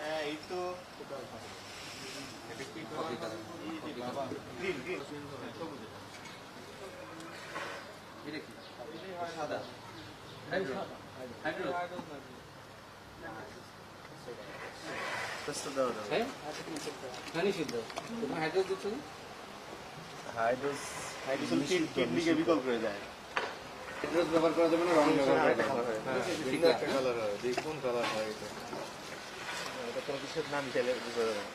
হ্যাঁ এই তো সাদা কিডনিকে বিকল করে দেয়। হাইড্রোজ ব্যবহার করা যাবে না, রং ব্যবহার করা যাবে। একটা কালার হয়, কোন কালার হয় এটা? এটা কোনো কিছুর নাম চাইলে বুঝতে পারবে না।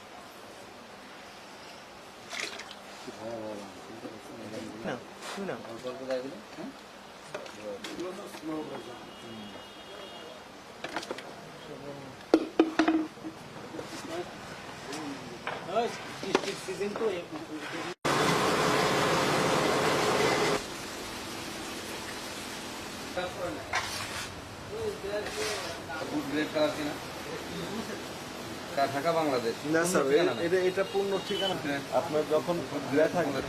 সিজন তো ঢাকা বাংলাদেশ না স্যার, এটা পূর্ণ ঠিকানা। আপনার যখন থাকবে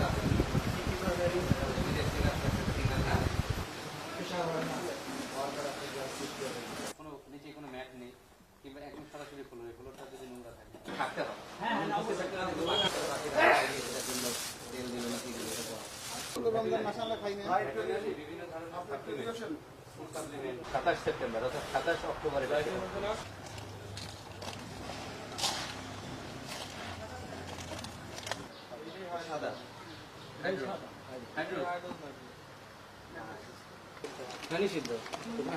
নিচে কোনো ম্যাট নেই কিংবা একদম সরাসরি ফ্লোর, এই ফ্লোরটা যদি নোংরা থাকে থাকতে হবে। বিভিন্ন ধরনের 27 সেপ্টেম্বর অর্থাৎ 27 অক্টোবরে সাদা নিষিদ্ধ।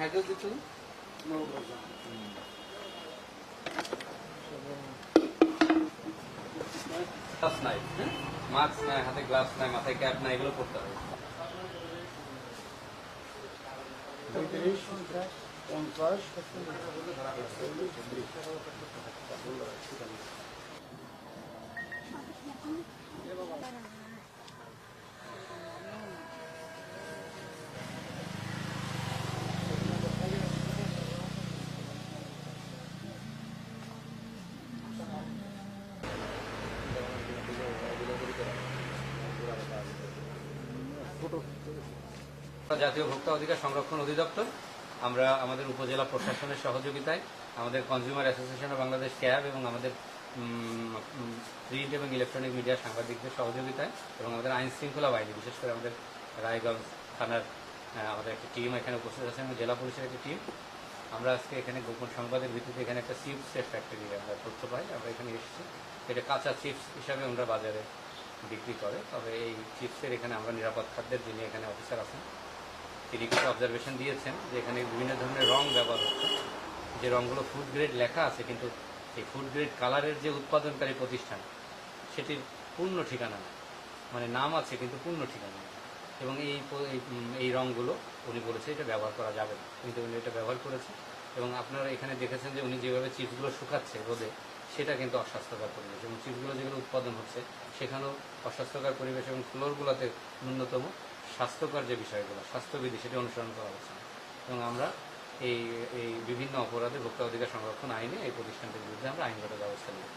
হাইড্রোজ দিচ্ছ গ্লাস নাই, মাস্ক নাই, হাতে গ্লাস নাই, মাথায় ক্যাপ নাই, এগুলো করতে হবে। জাতীয় ভোক্তা অধিকার সংরক্ষণ অধিদপ্তর আমরা আমাদের উপজেলা প্রশাসনের সহযোগিতায়, আমাদের consumer association of Bangladesh cab এবং আমাদের প্রিন্ট এবং ইলেকট্রনিক মিডিয়া সাংবাদিকদের সহযোগিতায় এবং আমাদের আইন শৃঙ্খলা বাহিনী, বিশেষ করে আমাদের রায়গঞ্জ থানার আমাদের একটা টিম এখানে উপস্থিত আছে এবং জেলা পুলিশের একটা টিম। আমরা আজকে এখানে গোপন সংবাদের ভিত্তিতে এখানে একটা চিপসের ফ্যাক্টরি আমরা তথ্য পাই, আমরা এখানে এসেছি। এটা কাঁচা চিপস হিসাবে আমরা বাজারে বিক্রি করে। তবে এই চিপসের এখানে আমরা নিরাপদ খাদ্যের যিনি এখানে অফিসার আছেন তিনি কিছু অবজারভেশন দিয়েছেন যে এখানে বিভিন্ন ধরনের রং ব্যবহার হচ্ছে, যে রঙগুলো ফুড গ্রেড লেখা আছে কিন্তু এই ফুড গ্রেড কালারের যে উৎপাদনকারী প্রতিষ্ঠান সেটির পূর্ণ ঠিকানা নেই, মানে নাম আছে কিন্তু পূর্ণ ঠিকানা নেই। এবং এই রঙগুলো উনি বলেছে এটা ব্যবহার করা যাবে না, কিন্তু উনি এটা ব্যবহার করেছে। এবং আপনারা এখানে দেখেছেন যে উনি যেভাবে চিপসগুলো শুকাচ্ছে রোদে, সেটা কিন্তু অস্বাস্থ্যকর পরিবেশ। এবং চিপসগুলো যেগুলো উৎপাদন হচ্ছে সেখানেও অস্বাস্থ্যকর পরিবেশ এবং ফ্লোরগুলোতে ন্যূনতম স্বাস্থ্যকর যে বিষয়গুলো স্বাস্থ্যবিধি সেটি অনুসরণ করা হচ্ছে না। এবং আমরা এই বিভিন্ন অপরাধে ভোক্তা অধিকার সংরক্ষণ আইনে এই প্রতিষ্ঠানটির বিরুদ্ধে আমরা আইনগত ব্যবস্থা নিই।